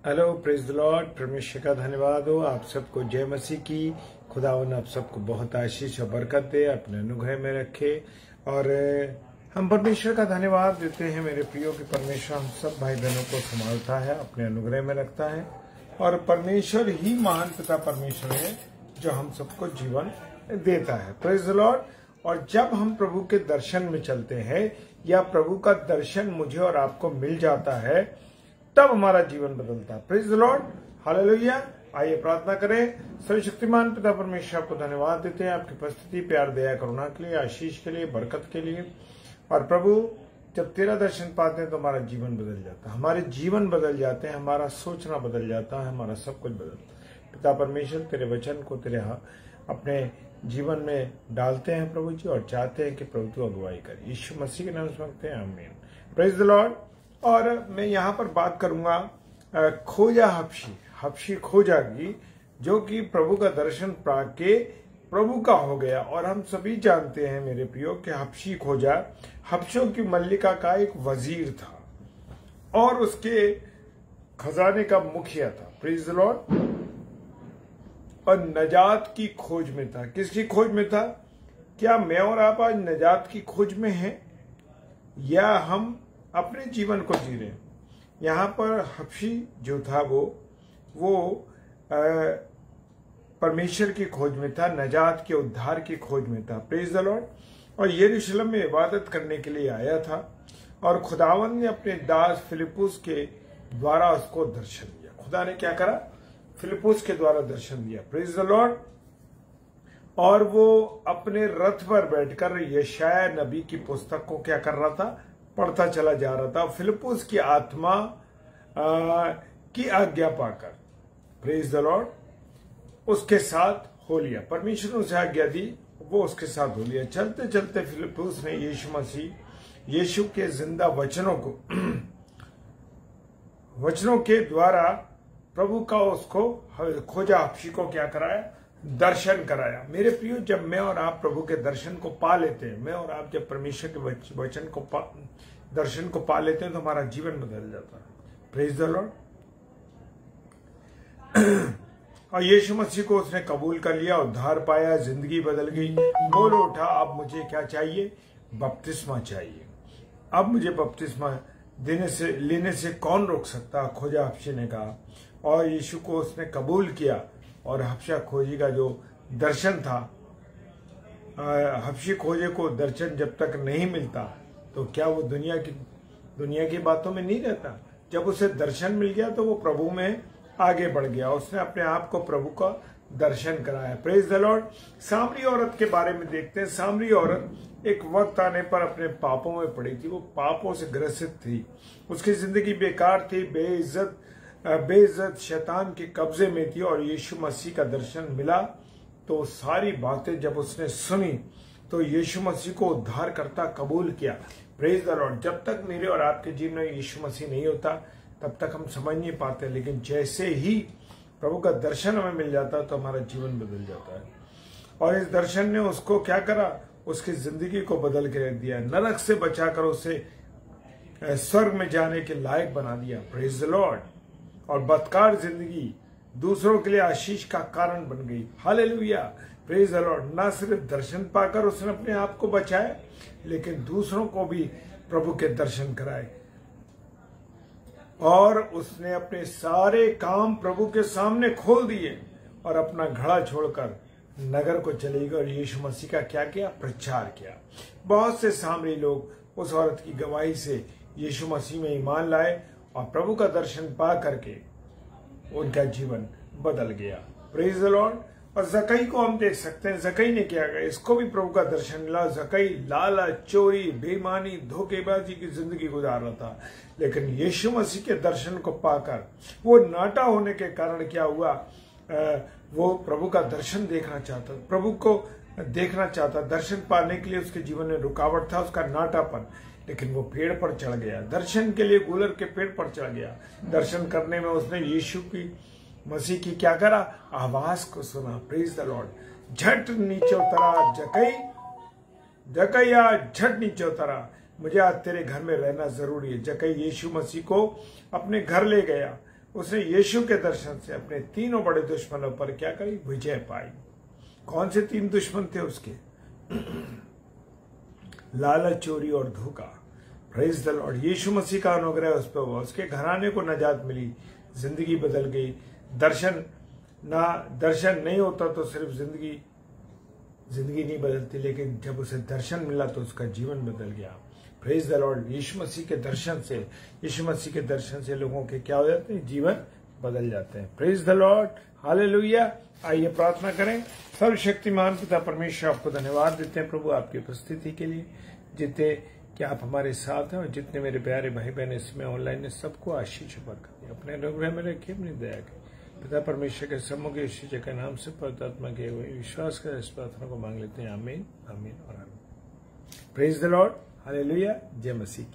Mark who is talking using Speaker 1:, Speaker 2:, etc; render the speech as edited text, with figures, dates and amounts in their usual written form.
Speaker 1: Hello, praise the Lord. परमेश्वर का धन्यवाद हो। आप सबको जय मसीह की। खुदावन आप सबको बहुत आशीष और बरकत दे, अपने अनुग्रह में रखे। और हम परमेश्वर का धन्यवाद देते हैं मेरे प्रियो कि परमेश्वर हम सब भाई बहनों को संभालता है, अपने अनुग्रह में रखता है। और परमेश्वर ही महान पिता परमेश्वर है जो हम सबको जीवन देता है। Praise the Lord. और जब हम प्रभु के दर्शन में चलते हैं या प्रभु का दर्शन मुझे और आपको मिल जाता है, तब हमारा जीवन बदलता है। Praise the Lord, hallelujah. आइए प्रार्थना करें। सर्वशक्तिमान पिता परमेश्वर आपको धन्यवाद देते हैं आपकी उपस्थिति, प्यार, दया, करुणा के लिए, आशीष के लिए, बरकत के लिए। और प्रभु, जब तेरा दर्शन पाते हैं तो हमारा जीवन बदल जाता है, हमारे जीवन बदल जाते हैं, हमारा सोचना बदल जाता है, हमारा सब कुछ बदलता है। पिता परमेश्वर, तेरे वचन को तेरे अपने जीवन में डालते हैं प्रभु जी, और चाहते हैं कि प्रभु तू अगुवाई कर। यीशु मसीह के नाम से मांगते हैं, आमीन। Praise the Lord. और मैं यहाँ पर बात करूंगा खोजा हबशी खोजा की, जो कि प्रभु का दर्शन पाके प्रभु का हो गया। और हम सभी जानते हैं मेरे प्रियो कि हबशी खोजा हबशों की मल्लिका का एक वजीर था और उसके खजाने का मुखिया था। Praise the Lord. और नजात की खोज में था। किसकी खोज में था? क्या मैं और आप आज नजात की खोज में हैं या हम अपने जीवन को जी रहे हैं? यहाँ पर हबशी जो था वो परमेश्वर की खोज में था, नजात के उद्धार की खोज में था। Praise the Lord. और यरूशलेम में इबादत करने के लिए आया था और खुदावन ने अपने दास फिलिप्पुस के द्वारा उसको दर्शन दिया। खुदा ने क्या करा? फिलिप्पुस के द्वारा दर्शन दिया। Praise the Lord. और वो अपने रथ पर बैठकर यशाया नबी की पुस्तक को क्या कर रहा था? पढ़ता चला जा रहा था, फिलिप्पुस की आत्मा की आज्ञा पाकर। Praise the Lord. उसके साथ हो लिया, परमेश्वर ने उसे आज्ञा दी, वो उसके साथ हो लिया। चलते चलते फिलिप्पुस ने यीशु के जिंदा वचनों के द्वारा प्रभु का उसको खोजा हबशी को क्या कराया? दर्शन कराया। मेरे प्रियो, जब मैं और आप प्रभु के दर्शन को पा लेते हैं, मैं और आप जब परमेश्वर के वचन को दर्शन को पा लेते हैं, तो हमारा जीवन बदल जाता है। Praise the Lord. और यीशु मसीह को उसने कबूल कर लिया, उद्धार पाया, जिंदगी बदल गई। बोल उठा, अब मुझे क्या चाहिए? बपतिस्मा चाहिए। अब मुझे बपतिस्मा लेने से कौन रोक सकता? खोजा हबशी ने कहा। और यीशु को उसने कबूल किया। और हबशा खोजी का जो दर्शन था, हबशी खोजे को दर्शन जब तक नहीं मिलता तो क्या वो दुनिया की बातों में नहीं रहता? जब उसे दर्शन मिल गया तो वो प्रभु में आगे बढ़ गया, उसने अपने आप को प्रभु का दर्शन कराया। Praise the Lord. सामरी औरत के बारे में देखते हैं। सामरी औरत एक वक्त आने पर अपने पापों में पड़ी थी, वो पापों से ग्रसित थी, उसकी जिंदगी बेकार थी, बेइज्जत शैतान के कब्जे में थी। और यीशु मसीह का दर्शन मिला तो सारी बातें जब उसने सुनी तो यीशु मसीह को उद्धार करता कबूल किया। Praise the Lord. जब तक मेरे और आपके जीवन में यीशु मसीह नहीं होता तब तक हम समझ नहीं पाते, लेकिन जैसे ही प्रभु का दर्शन हमें मिल जाता तो हमारा जीवन बदल जाता है। और इस दर्शन ने उसको क्या करा? उसकी जिंदगी को बदल के रख दिया, नरक से बचाकर उसे स्वर्ग में जाने के लायक बना दिया। Praise the Lord. और बदकार जिंदगी दूसरों के लिए आशीष का कारण बन गई। हालेलुया। Praise the Lord. ना सिर्फ दर्शन पाकर उसने अपने आप को बचाया, लेकिन दूसरों को भी प्रभु के दर्शन कराए। और उसने अपने सारे काम प्रभु के सामने खोल दिए और अपना घड़ा छोड़कर नगर को चले गए और यीशु मसीह का क्या किया? प्रचार किया। बहुत से सामरी लोग उस औरत की गवाही से यीशु मसीह में ईमान लाए और प्रभु का दर्शन पा करके उनका जीवन बदल गया। Praise the Lord. और जकई को हम देख सकते हैं, जकई ने क्या किया? इसको भी प्रभु का दर्शन मिला। जकई लालच, चोरी, बेईमानी, धोखेबाजी की जिंदगी गुजार रहा था, लेकिन यीशु मसीह के दर्शन को पाकर वो नाटा होने के कारण क्या हुआ? वो प्रभु का दर्शन देखना चाहता, प्रभु को देखना चाहता। दर्शन पाने के लिए उसके जीवन में रुकावट था उसका नाटापन, लेकिन वो पेड़ पर चढ़ गया, दर्शन के लिए गूलर के पेड़ पर चढ़ गया। दर्शन करने में उसने यीशु की मसीह की क्या करा? आवाज को सुना। Praise the Lord. झट नीचे उतरा जकैया, झट नीचे उतरा, मुझे आज तेरे घर में रहना जरूरी है। जकई यीशु मसीह को अपने घर ले गया उसने यीशु के दर्शन से अपने तीनों बड़े दुश्मनों पर क्या करी? विजय पाई। कौन से 3 दुश्मन थे उसके? लालच, चोरी और धोखा। Praise the Lord. यीशु मसीह का अनुग्रह उस पर हुआ, उसके घराने को निजात मिली, जिंदगी बदल गई। दर्शन नहीं होता तो सिर्फ जिंदगी नहीं बदलती, लेकिन जब उसे दर्शन मिला तो उसका जीवन बदल गया। Praise the Lord. यीशु मसीह के दर्शन से लोगों के क्या हो जाते हैं? जीवन बदल जाते हैं। Praise the Lord, hallelujah. आइए प्रार्थना करें। सर्वशक्तिमान पिता परमेश्वर, आपको धन्यवाद देते हैं प्रभु आपकी उपस्थिति के लिए, जितने कि आप हमारे साथ हैं, और जितने मेरे प्यारे भाई बहन इसमें ऑनलाइन है सबको आशीष बरकत दें। अपने अनुग्रह में रखिए, अपनी दया के पिता परमेश्वर के सम्मुख यीशु जी के नाम से पवित्र आत्मा के हुए विश्वास कर इस प्रार्थना को मांग लेते हैं। आमीन, आमीन और आमीन। Praise the Lord, hallelujah. जय मसीह।